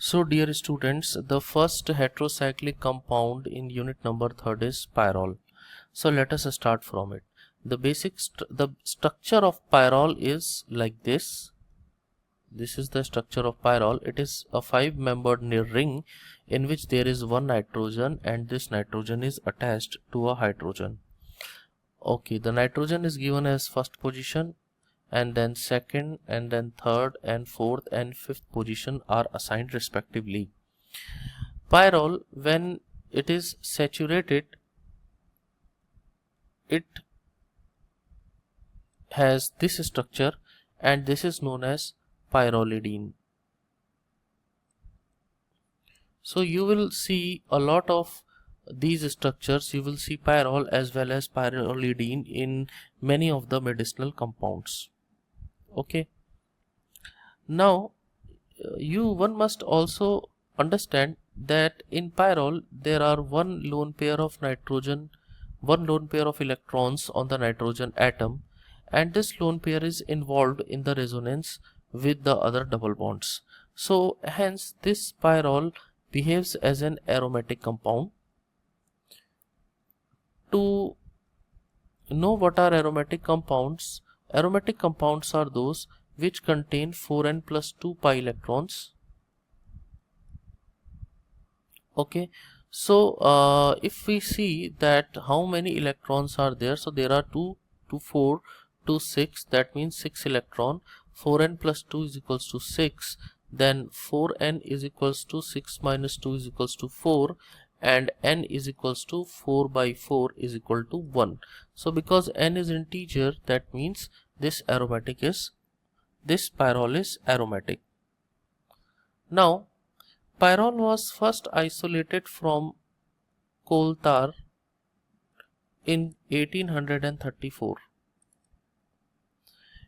So dear students, the first heterocyclic compound in unit number 3 is pyrrole. So let us start from it. The structure of pyrrole is like this. This is the structure of pyrrole. It is a 5-membered ring in which there is one nitrogen and this nitrogen is attached to a hydrogen. Okay, the nitrogen is given as first position, and then second, and then third and fourth and fifth position are assigned respectively. Pyrrole, when it is saturated, it has this structure and this is known as pyrrolidine. So you will see a lot of these structures. You will see pyrrole as well as pyrrolidine in many of the medicinal compounds. Okay, now one must also understand that in pyrrole there are one lone pair of electrons on the nitrogen atom, and this lone pair is involved in the resonance with the other double bonds. So hence this pyrrole behaves as an aromatic compound. To know what are aromatic compounds are those which contain 4n plus 2 pi electrons. Okay, so if we see that how many electrons are there, so there are 2 to 4 to 6, that means 6 electron. 4n plus 2 is equals to 6, then 4n is equals to 6 minus 2 is equals to 4, and n is equals to 4 by 4 is equal to 1. So because n is integer, that means this pyrrole is aromatic. Now pyrrole was first isolated from coal tar in 1834.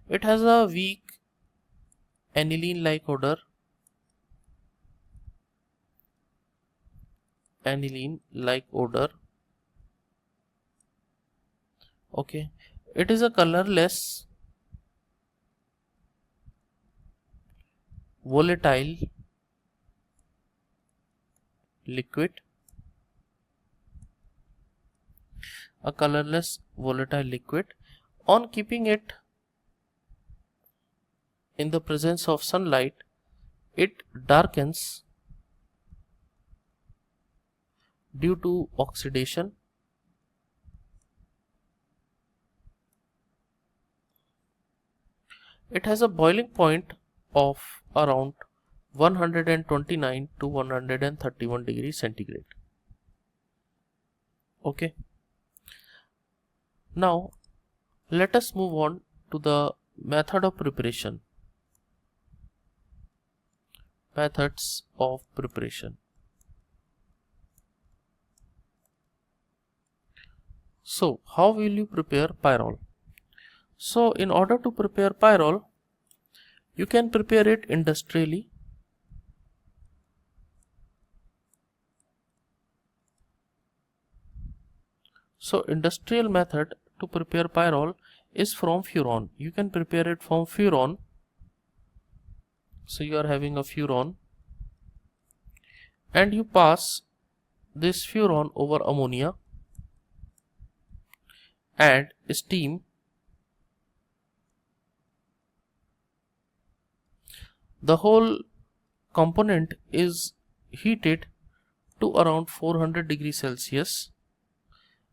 It has a weak aniline-like odor. Okay, it is a colorless, volatile liquid. On keeping it in the presence of sunlight, it darkens due to oxidation. It has a boiling point of around 129 to 131 degrees centigrade. Okay, now let us move on to the methods of preparation. So how will you prepare pyrrole? So in order to prepare pyrrole, you can prepare it industrially. So industrial method to prepare pyrrole is from furon. You can prepare it from furon. So you are having a furon and you pass this furon over ammonia and steam. The whole component is heated to around 400 degrees Celsius,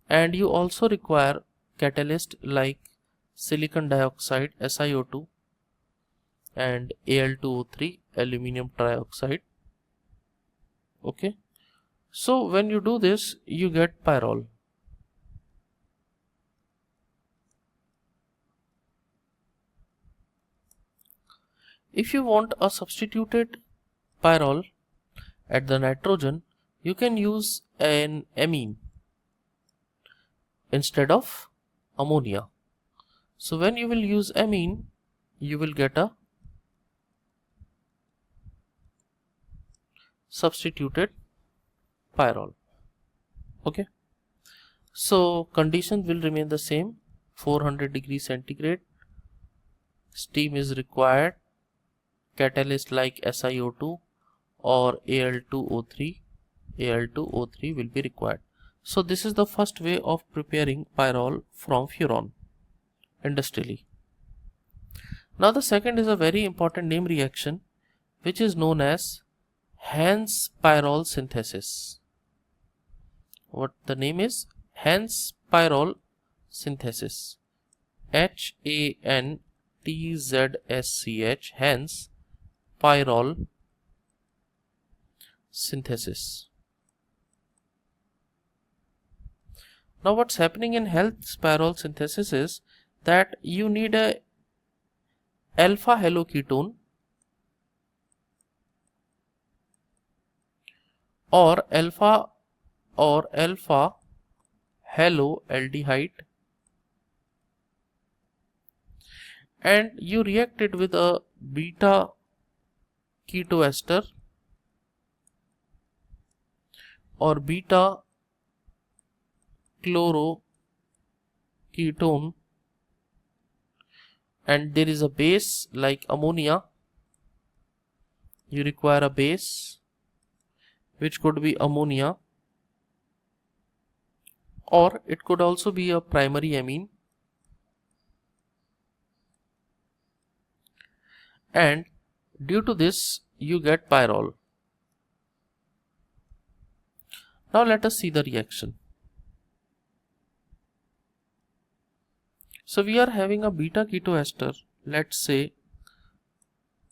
and you also require catalyst like silicon dioxide SiO2 and Al2O3 aluminum trioxide. Okay, so when you do this, you get pyrrole. If you want a substituted pyrrole at the nitrogen, you can use an amine instead of ammonia. So when you will use amine, you will get a substituted pyrrole. Okay, so conditions will remain the same. 400 degrees centigrade, steam is required, catalyst like SiO2 or Al2O3 will be required. So this is the first way of preparing pyrrole from furan industrially. Now the second is a very important name reaction which is known as Hans-Pyrrole synthesis. What the name is? Hans-Pyrrole synthesis. HANTZSCH, Hans-Pyrrole synthesis. Now what's happening in Hans-Pyrrole synthesis is that you need a alpha haloketone or alpha haloaldehyde, and you react it with a beta ketoester or beta chloroketone, and there is a base like ammonia. You require a base which could be ammonia, or it could also be a primary amine, and due to this you get pyrrole. Now let us see the reaction. So we are having a beta ketoester, let's say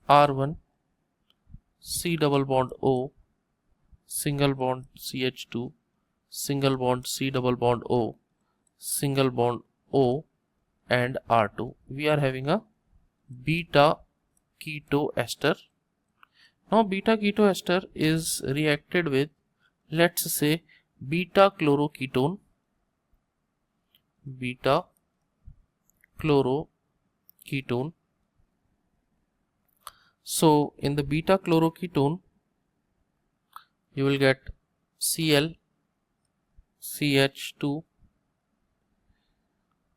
R1 C double bond O, single bond CH2, single bond C double bond O, single bond O, and R2. We are having a beta ketoester. Now beta ketoester is reacted with, let's say, beta chloroketone, So in the beta chloroketone you will get Cl CH2,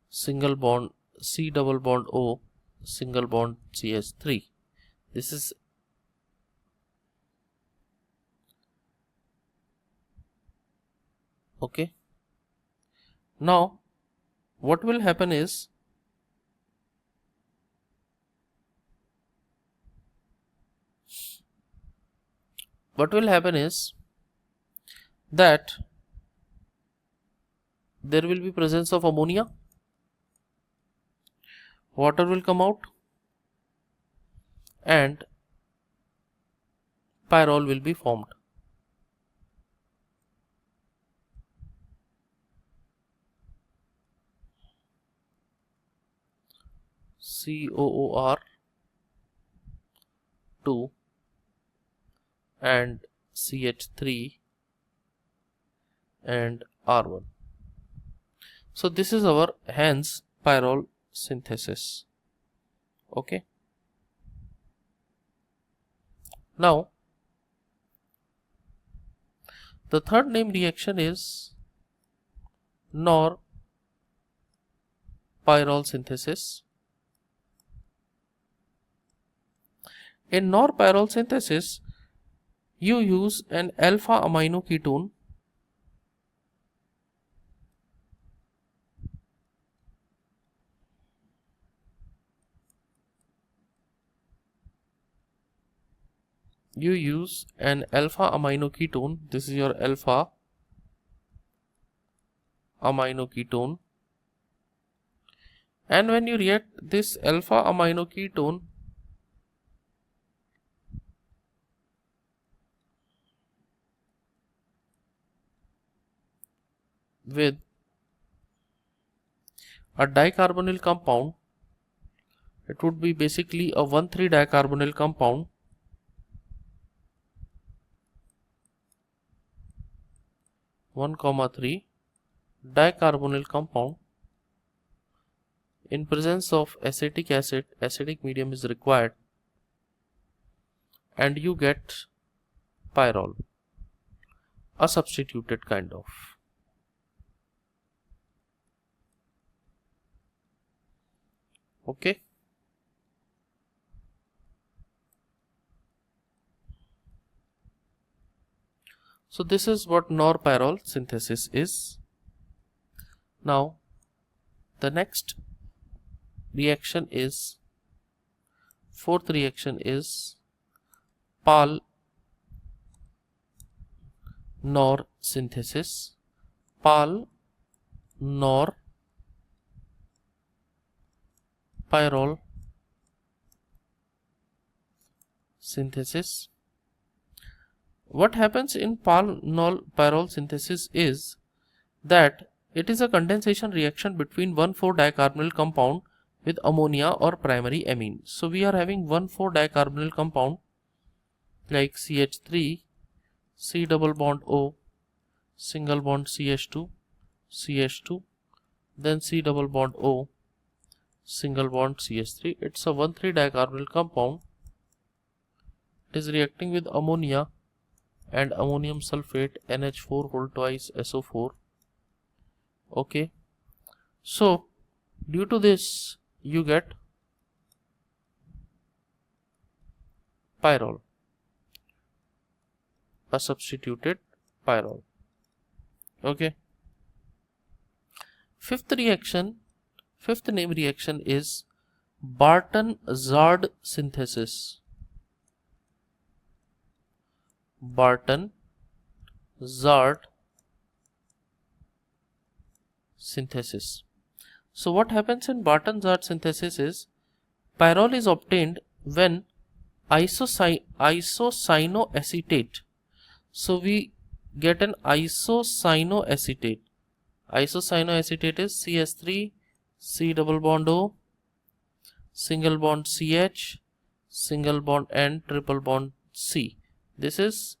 single bond C double bond O, single bond CH3. This is okay. Now what will happen is that there will be presence of ammonia, water will come out, and pyrrole will be formed. COOR2 and CH3 and R1. So this is our Hans-Pyrrole synthesis. Okay. Now the third name reaction is Nor-Pyrrole synthesis. In Nor-Pyrrole synthesis you use an alpha amino ketone this is your alpha amino ketone, and when you react this alpha amino ketone with a dicarbonyl compound, it would be basically a 1,3-dicarbonyl compound, (1, 3) dicarbonyl compound. In presence of acetic acid, acidic medium is required, and you get pyrrole, a substituted kind of. Okay. So this is what nor-pyrrole synthesis is. Now the next reaction is, fourth reaction is Pal nor synthesis. Pal nor pyrrole synthesis. What happens in Pal nor pyrrole synthesis is that it is a condensation reaction between 1,4-dicarbonyl compound with ammonia or primary amine. So we are having 1,4-dicarbonyl compound like CH3, C double bond O, single bond CH2, CH2, then C double bond O, single bond CH3. It's a 1,3-dicarbonyl compound. It is reacting with ammonia and ammonium sulfate, NH4 whole twice SO4. Okay, so due to this you get pyrrole, a substituted pyrrole. Okay, fifth name reaction is Barton-Zard synthesis. Barton-Zard synthesis. So what happens in Barton-Zard synthesis is pyrrole is obtained when isocyanoacetate. So we get an isocyanoacetate. Isocyanoacetate is CH3, C double bond O, single bond CH, single bond N, triple bond C. This is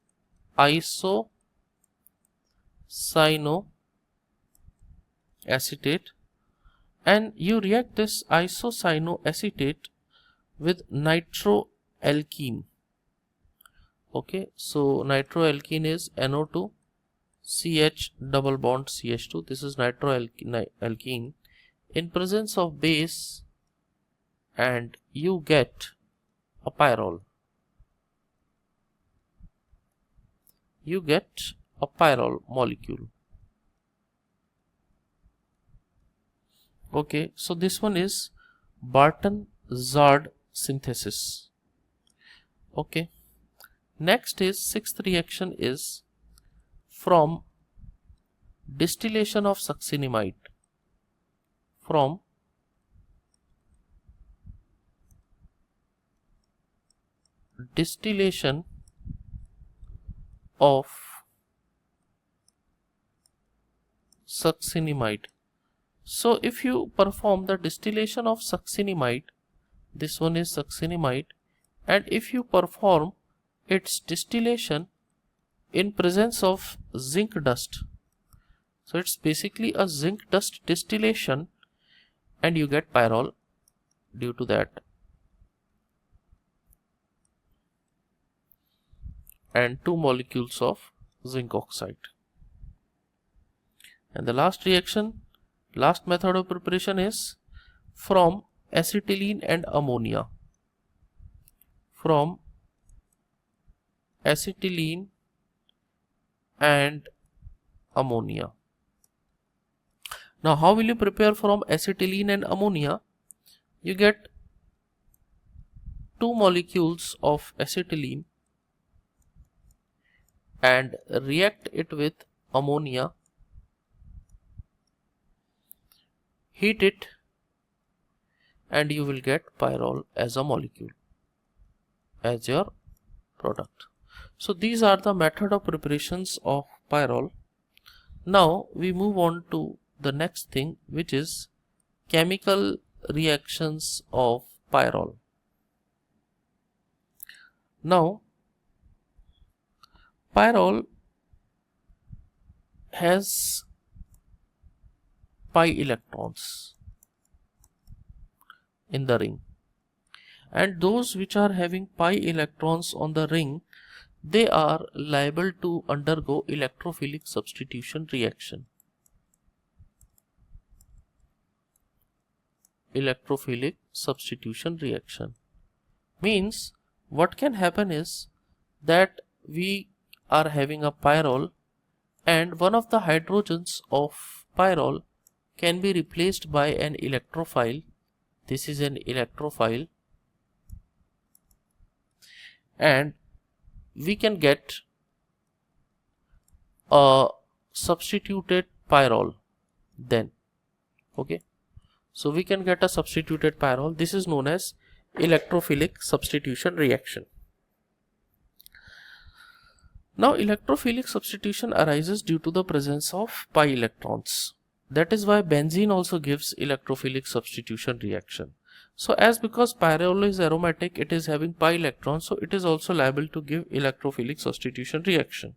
isocyanoacetate, and you react this isocyanoacetate with nitroalkene. Okay, so nitroalkene is NO2 CH double bond CH2. This is nitroalkene in presence of base, and you get a pyrrole. You get a pyrrole molecule. Okay, so this one is Barton-Zard synthesis. Okay, next is sixth reaction is from distillation of succinimide. From distillation of succinimide. So if you perform the distillation of succinimide, this one is succinimide, and if you perform its distillation in presence of zinc dust, so it's basically a zinc dust distillation, and you get pyrrole due to that. And 2 molecules of zinc oxide. And the last reaction, last method of preparation is from acetylene and ammonia. From acetylene and ammonia. Now how will you prepare from acetylene and ammonia? You get 2 molecules of acetylene and react it with ammonia, heat it, and you will get pyrrole as a molecule, as your product. So these are the method of preparations of pyrrole. Now we move on to the next thing, which is chemical reactions of pyrrole. Now pyrrole has pi electrons in the ring, and those which are having pi electrons on the ring, they are liable to undergo electrophilic substitution reaction. Electrophilic substitution reaction means what can happen is that we are having a pyrrole, and one of the hydrogens of pyrrole can be replaced by an electrophile. This is an electrophile, and we can get a substituted pyrrole then. Okay, so we can get a substituted pyrrole. This is known as electrophilic substitution reaction. Now electrophilic substitution arises due to the presence of pi electrons. That is why benzene also gives electrophilic substitution reaction. So because pyrrole is aromatic, it is having pi electrons, so it is also liable to give electrophilic substitution reaction.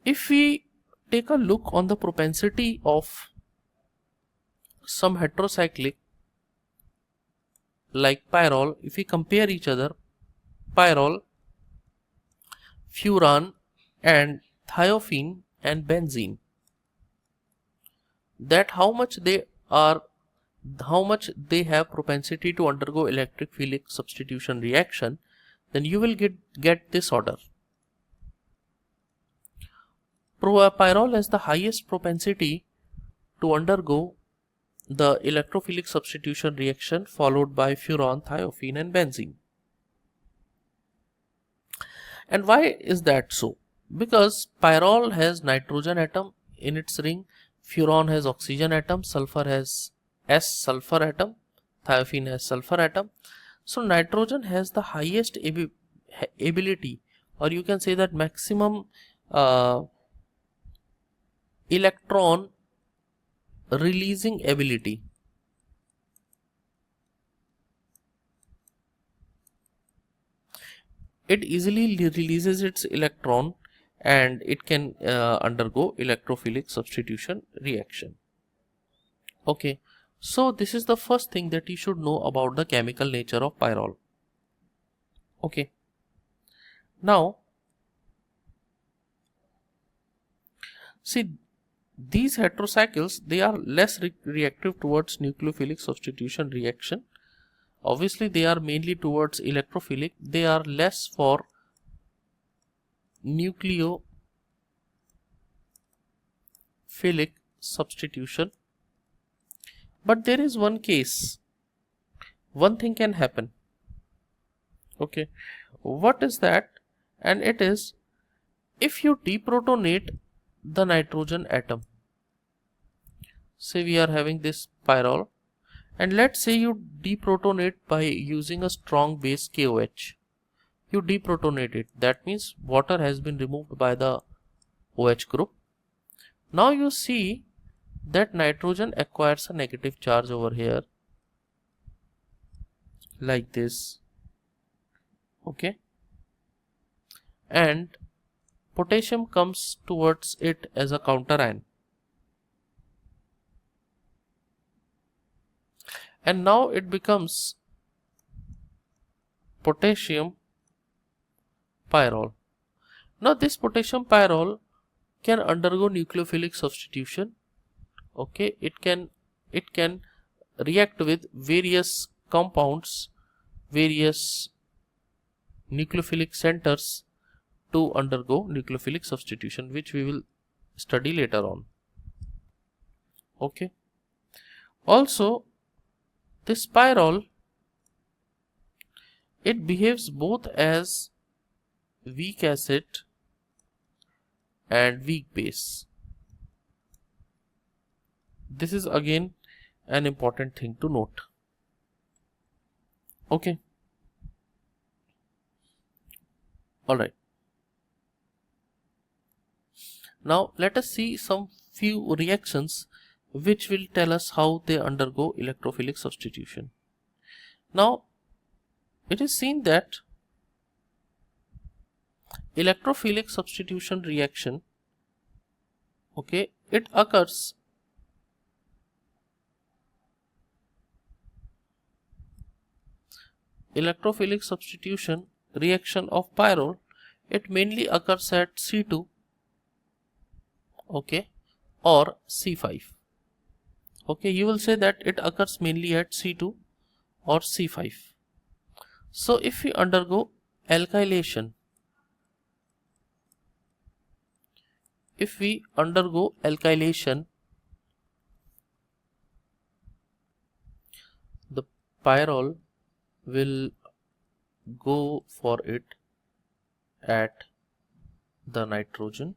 If we take a look on the propensity of some heterocyclic like pyrrole, if we compare each other, pyrrole, furan and thiophene and benzene, that how much they have propensity to undergo electrophilic substitution reaction, then you will get this order. Pyrrole has the highest propensity to undergo the electrophilic substitution reaction, followed by furan, thiophene and benzene. And why is that so? Because pyrrole has nitrogen atom in its ring, furan has oxygen atom, sulfur has S sulfur atom, thiophene has sulfur atom. So nitrogen has the highest ability, or you can say that maximum electron releasing ability. It easily releases its electron and it can undergo electrophilic substitution reaction. Okay, so this is the first thing that you should know about the chemical nature of pyrrole. Okay, now see, these heterocycles, they are less reactive towards nucleophilic substitution reaction. Obviously they are mainly towards electrophilic, they are less for nucleophilic substitution. But there is one case, one thing can happen. Okay, what is that? And it is, if you deprotonate the nitrogen atom, say we are having this pyrrole, and let's say you deprotonate by using a strong base KOH. You deprotonate it, that means water has been removed by the OH group. Now you see that nitrogen acquires a negative charge over here, like this. Okay, and potassium comes towards it as a counter ion. And now it becomes potassium pyrrole. Now this potassium pyrrole can undergo nucleophilic substitution. Okay, it can react with various compounds, various nucleophilic centers to undergo nucleophilic substitution, which we will study later on. Okay, also this pyrrole, it behaves both as weak acid and weak base. This is again an important thing to note. Okay, alright. Now let us see some few reactions which will tell us how they undergo electrophilic substitution. Now it is seen that electrophilic substitution reaction, okay, it occurs electrophilic substitution reaction of pyrrole, it mainly occurs at C2, okay, or C5. Okay, you will say that it occurs mainly at C2 or C5. So if we undergo alkylation, if we undergo alkylation, the pyrrole will go for it at the nitrogen.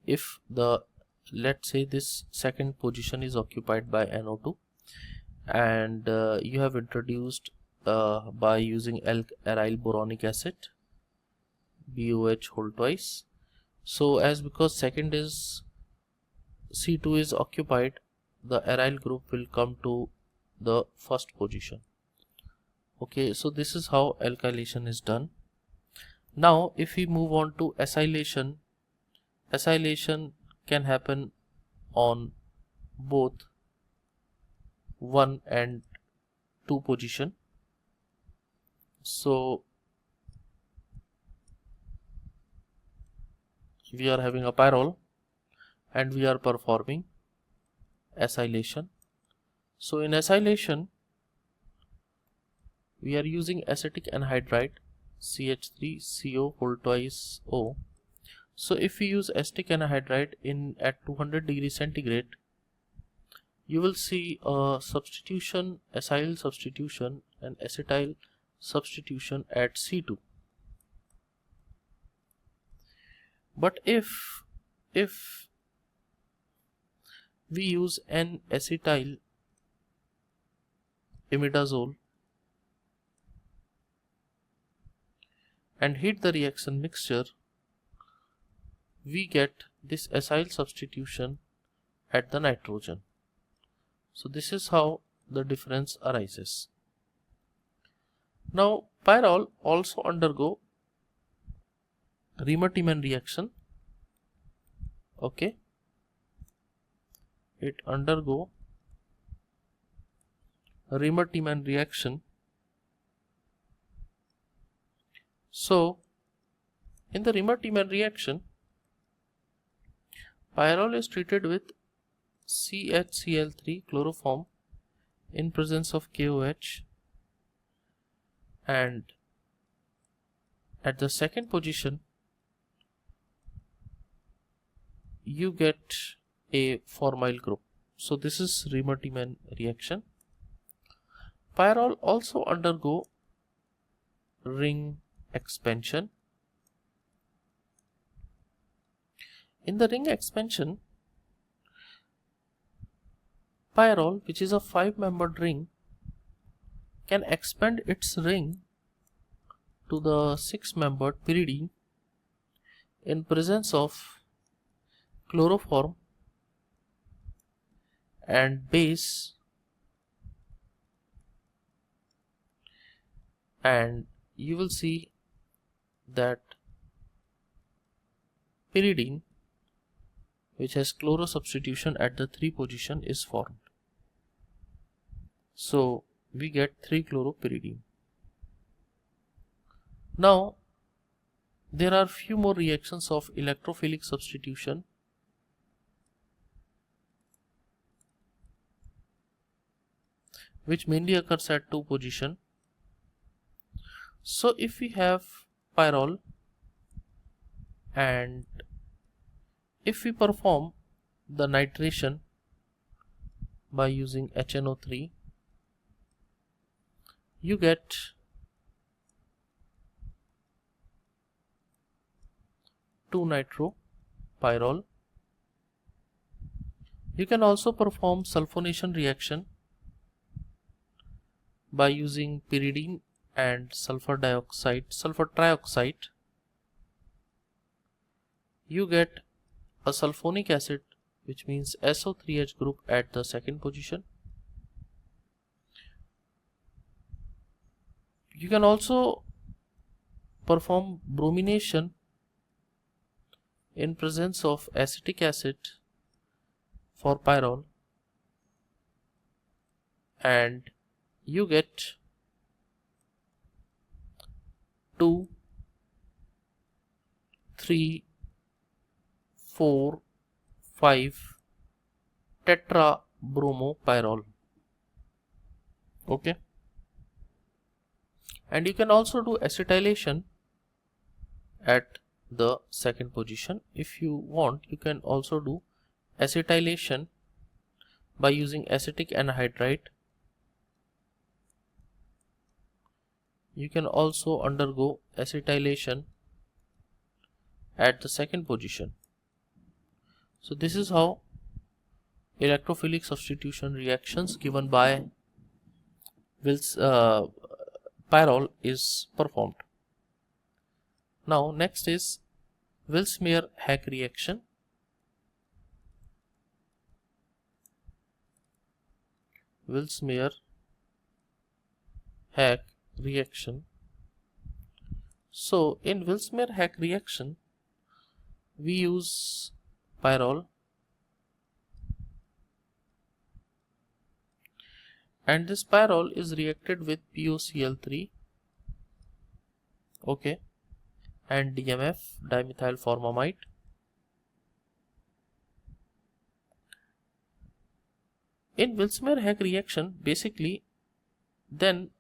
If the, let's say this second position is occupied by NO2 and you have introduced by using aryl boronic acid, BOH whole twice. So as because second is C2 is occupied, the aryl group will come to the first position. Okay, so this is how alkylation is done. Now if we move on to acylation, acylation can happen on both 1 and 2 position. So we are having a pyrrole and we are performing acylation. So in acylation we are using acetic anhydride CH3CO whole twice O. So if we use acetic anhydride in at 200 degrees centigrade, you will see a substitution, acyl substitution and acetyl substitution at C2. But if we use an acetyl imidazole and heat the reaction mixture, we get this acyl substitution at the nitrogen. So this is how the difference arises. Now pyrrole also undergo Riemann-Tiemann reaction. Okay, it undergo Riemann-Tiemann reaction. So in the Riemann-Tiemann reaction, pyrrole is treated with CHCl3 chloroform in presence of KOH, and at the second position you get a formyl group. So this is Riemann-Tiemann reaction. Pyrrole also undergo ring expansion. In the ring expansion, pyrrole, which is a 5-membered ring, can expand its ring to the 6-membered pyridine in presence of chloroform and base, and you will see that pyridine, which has chloro substitution at the 3 position, is formed. So we get 3-chloropyridine. Now there are few more reactions of electrophilic substitution which mainly occurs at 2 position. So if we have pyrrole and if we perform the nitration by using HNO3, you get two nitro pyrrole. You can also perform sulfonation reaction by using pyridine and sulfur trioxide. You get a sulfonic acid, which means SO3H group at the second position. You can also perform bromination in presence of acetic acid for pyrrole, and you get 2, 3, 4, 5 tetra bromopyrrole. Okay, and you can also do acetylation at the second position. If you want, you can also do acetylation by using acetic anhydride. You can also undergo acetylation at the second position. So this is how electrophilic substitution reactions given by Pyrrole is performed. Now next is Willsmere-Hack reaction. Willsmere-Hack reaction. So in Willsmere-Hack reaction, we use Pyrrole, and this Pyrrole is reacted with POCl3, okay, and DMF, dimethyl formamide. In Willsmere-Hack reaction, basically, then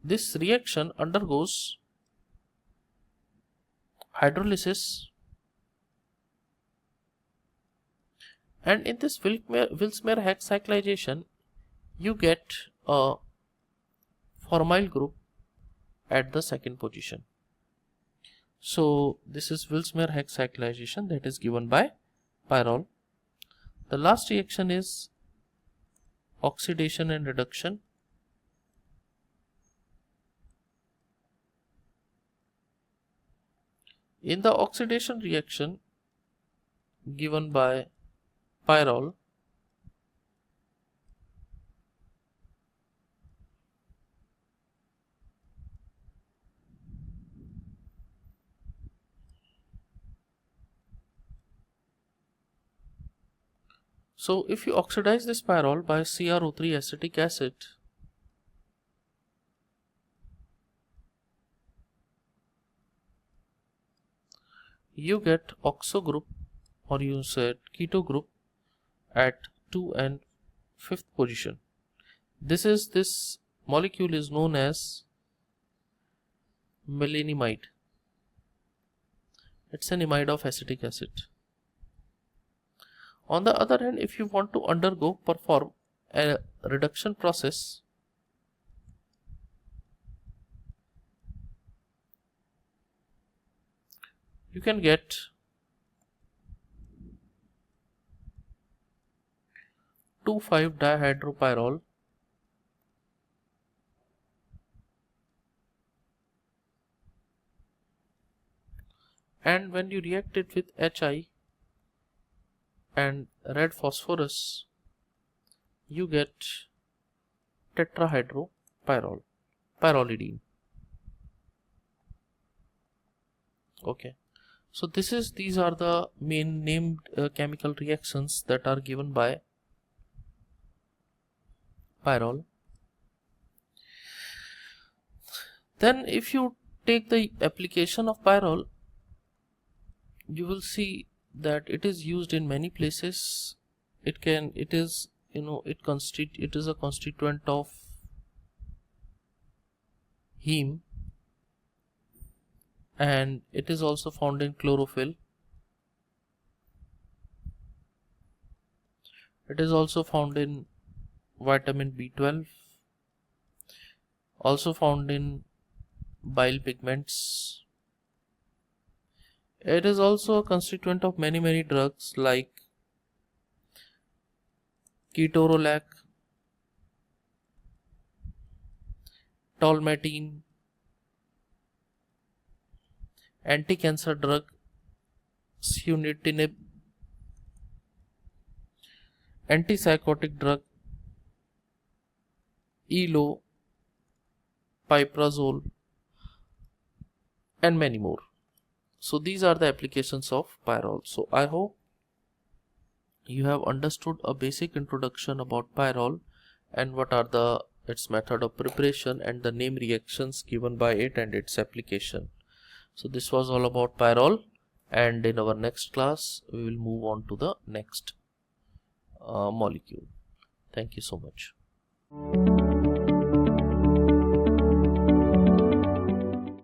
this reaction undergoes hydrolysis, and in this Willsmere-Hack cyclization, you get a formyl group at the second position. So this is Willsmere-Hack cyclization that is given by Pyrrole. The last reaction is oxidation and reduction. In the oxidation reaction given by Pyrrole, so if you oxidize this Pyrrole by CrO3 acetic acid, you get oxo group, or you said keto group, at 2 and 5th position. This molecule is known as melanimide. It's an imide of acetic acid. On the other hand, if you want to perform a reduction process, you can get 2,5-dihydropyrrole and when you react it with HI and red phosphorus, you get tetrahydropyrrole, pyrrolidine. Okay, so these are the main named chemical reactions that are given by Pyrrole. Then if you take the application of Pyrrole, you will see that it is used in many places. It is a constituent of heme, and it is also found in chlorophyll. It is also found in vitamin B12, also found in bile pigments. It is also a constituent of many drugs like ketorolac, tolmatine, anti-cancer drug sunitinib, antipsychotic drug elopiprazole, and many more. So these are the applications of Pyrrole. So I hope you have understood a basic introduction about Pyrrole and what are its method of preparation and the name reactions given by it and its application. So this was all about Pyrrole, and in our next class we will move on to the next molecule. Thank you so much.